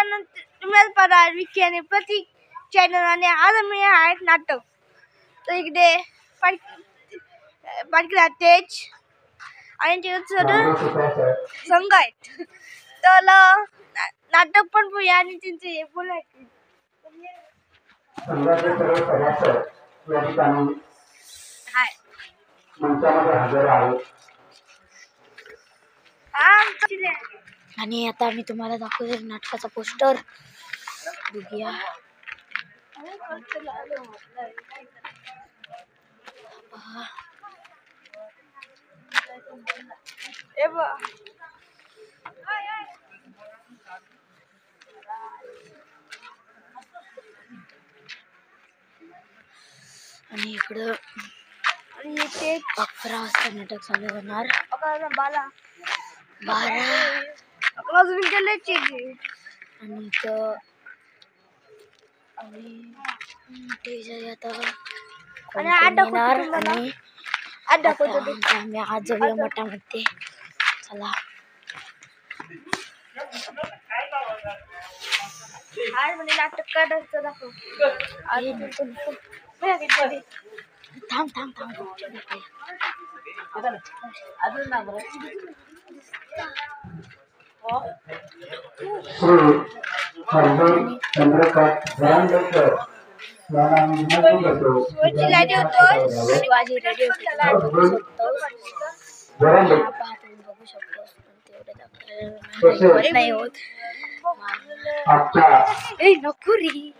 मित्रांनो, तुम्ही पाहता विकी आणि प्रतीक चॅनल आणि आज मी आहे नाटक. तर इकडे पाडकी तेज आणि संघ आहेत. तर नाटक पण बोलूया आणि त्यांचे हे बोलायचे आणि आता मी तुम्हाला दाखवते नाटकाचा पोस्टर. बघूया. आणि इकडं 11 वाजता नाटक चालू होणार. 12 आणि आम्ही आज जाऊया मठामध्ये. चला. नाटक करायचं दाखव. थांब शिवाजी रेडिओ बघू शकतो. तेवढे नाही होत. नको रे.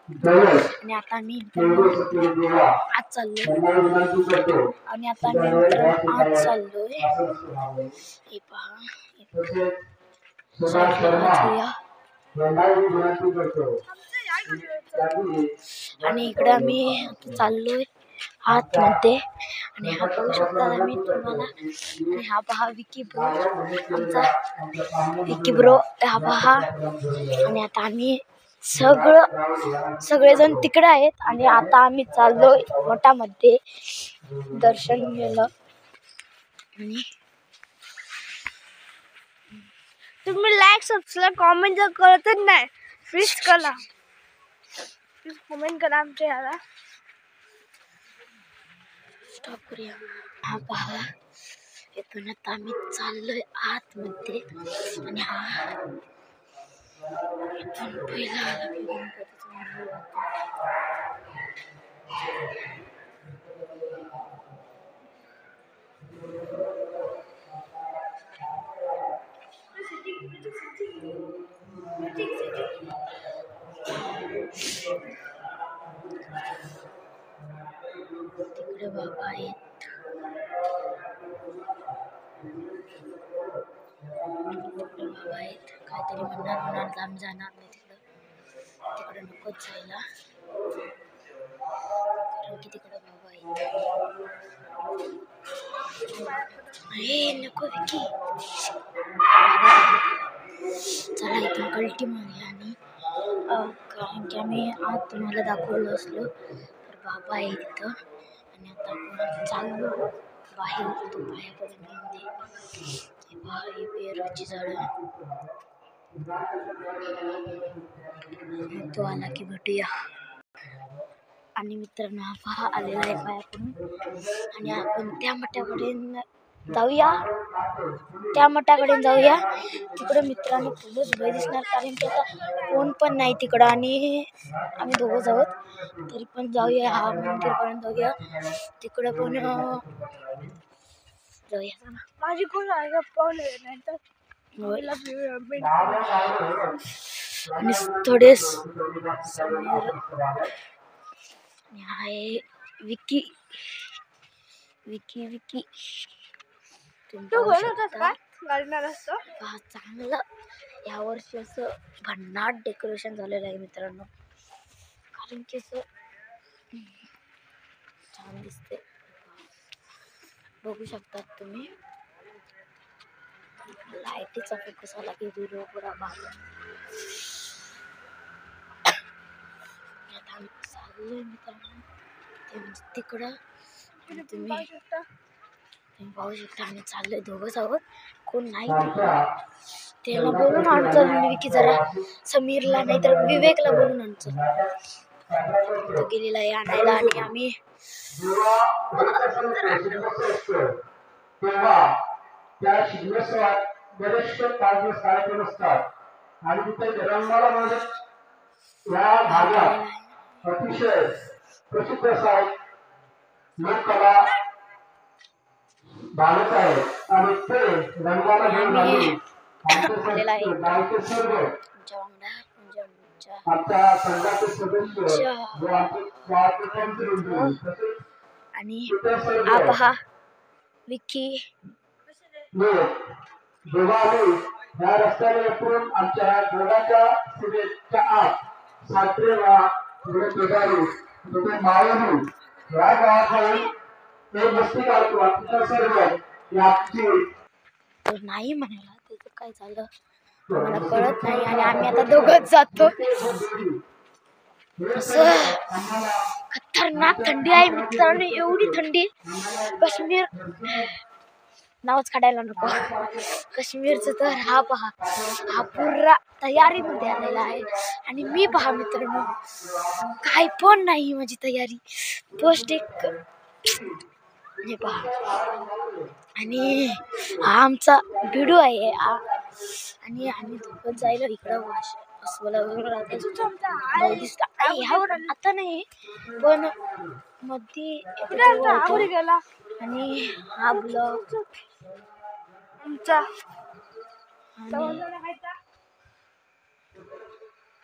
आणि आता मी आज चाललोय. हे पहा. आणि इकडे आम्ही चाललोय आतमध्ये. आणि हा बघू शकता मी तुम्हाला. आणि हा पहा विकी ब्रो, आमचा विकी ब्रो हा पहा. आणि आता आम्ही सगळेजण तिकडे आहेत. आणि आता आम्ही चाललोय मठामध्ये दर्शन गेलं. आणि तुम्ही लाईक सबस्क्राईब कॉमेंट जर करतच नाही, प्लीज करा. प्लीज कमेंट करा आमच्या याला. स्टॉप करूया. हा पहा, इथून आता आम्ही चाललोय आतमध्ये. आणि हा इथून पहिला आला की गणपतीचा मंदिर होतं. तिकडे बाबा आहेत. काहीतरी म्हणणार लांब जाणार नाही. तिकडे नकोच जायला, कारण की तिकडे बाबा आहेत. नको विकी. चला इथून कल्टी मारूया. आणि कारण की आम्ही आज तुम्हाला दाखवलं असलो तर बाबा आहे तिथं. आणि आता आपण चाललो बाहेर. तो बाहेरपर्यंत येऊन दे. हे पेरूची झाडं. तो आला की भेटूया. आणि मित्रांनो हा पहा आलेला आहे पायाकडून. आणि आपण त्या मठाकडे जाऊया. तिकडे मित्रांनो खूपच भय दिसणार, कारण की आता कोण पण नाही तिकडं. आणि आम्ही दोघंच आहोत. तरी पण जाऊया, हा मंदिरपर्यंत जाऊया. तिकडं पण जाऊया. माझी कोण आहे पाहुणे नाही तर आणि थोडे समीर आहे. विकी चांगलं या वर्षी असं भन्नाट डेकोरेशन झालेलं आहे मित्रांनो. कारण की असं छान दिसते. बघू शकतात तुम्ही. लाईटीचा फोकस आला की व्हिडिओ पुरा बाहेर. आता चाललोय मित्रांनो ते तिकडं. तुम्ही तुम्ही पाहू शकता आम्ही चाललोय दोघंच आहोत, कोण नाही. त्याला बोलून आणतो विकी जरा, समीरला नाही तर विवेकला बोलून आणतो. तो गेलेला आहे आणायला आणि आम्ही त्या शिग्नेश्वरात बरेचसे कार्यक्रम असतात आणि तिथे रंगाला या भागात अतिशय प्रसिद्ध असा लोककला बालक आहे आणि ते रंगाला घेऊन आलेला आहे गावचे सर्व आमच्या संघाचे सदस्य आणि हा पहा विकी दोघांनी या रस्त्याने उतरून आमच्या गडाच्या सीमेच्या आत सात्रेला मायानी या गावाखाली एक वस्ती काढतो. तिथं सर्व याची नाही म्हणाला, त्याचं काय झालं मला कळत नाही आणि आम्ही आता दोघंच जातो. खतरनाक थंडी आहे मित्रांनो, एवढी थंडी. काश्मीर नावच काढायला नको. काश्मीरचं तर हा पहा, हा पुरा तयारीमध्ये आलेला आहे आणि मी पहा मित्रांनो काय पण नाही माझी तयारी. फर्स्ट एक हे पहा आणि हा आमचा व्हिडिओ आहे आणि आम्ही दोघं जायला इकडं आता नाही पण मध्ये गेला आणि हा ब्लॉग आमचा.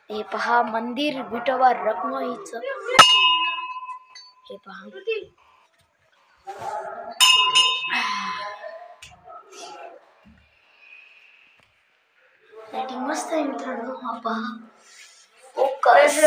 हे पहा मंदिर विठोबा रखुमाईचं. हे पहा लाइटिंग मस्त आहे मित्रांनो. हा पहा फोकस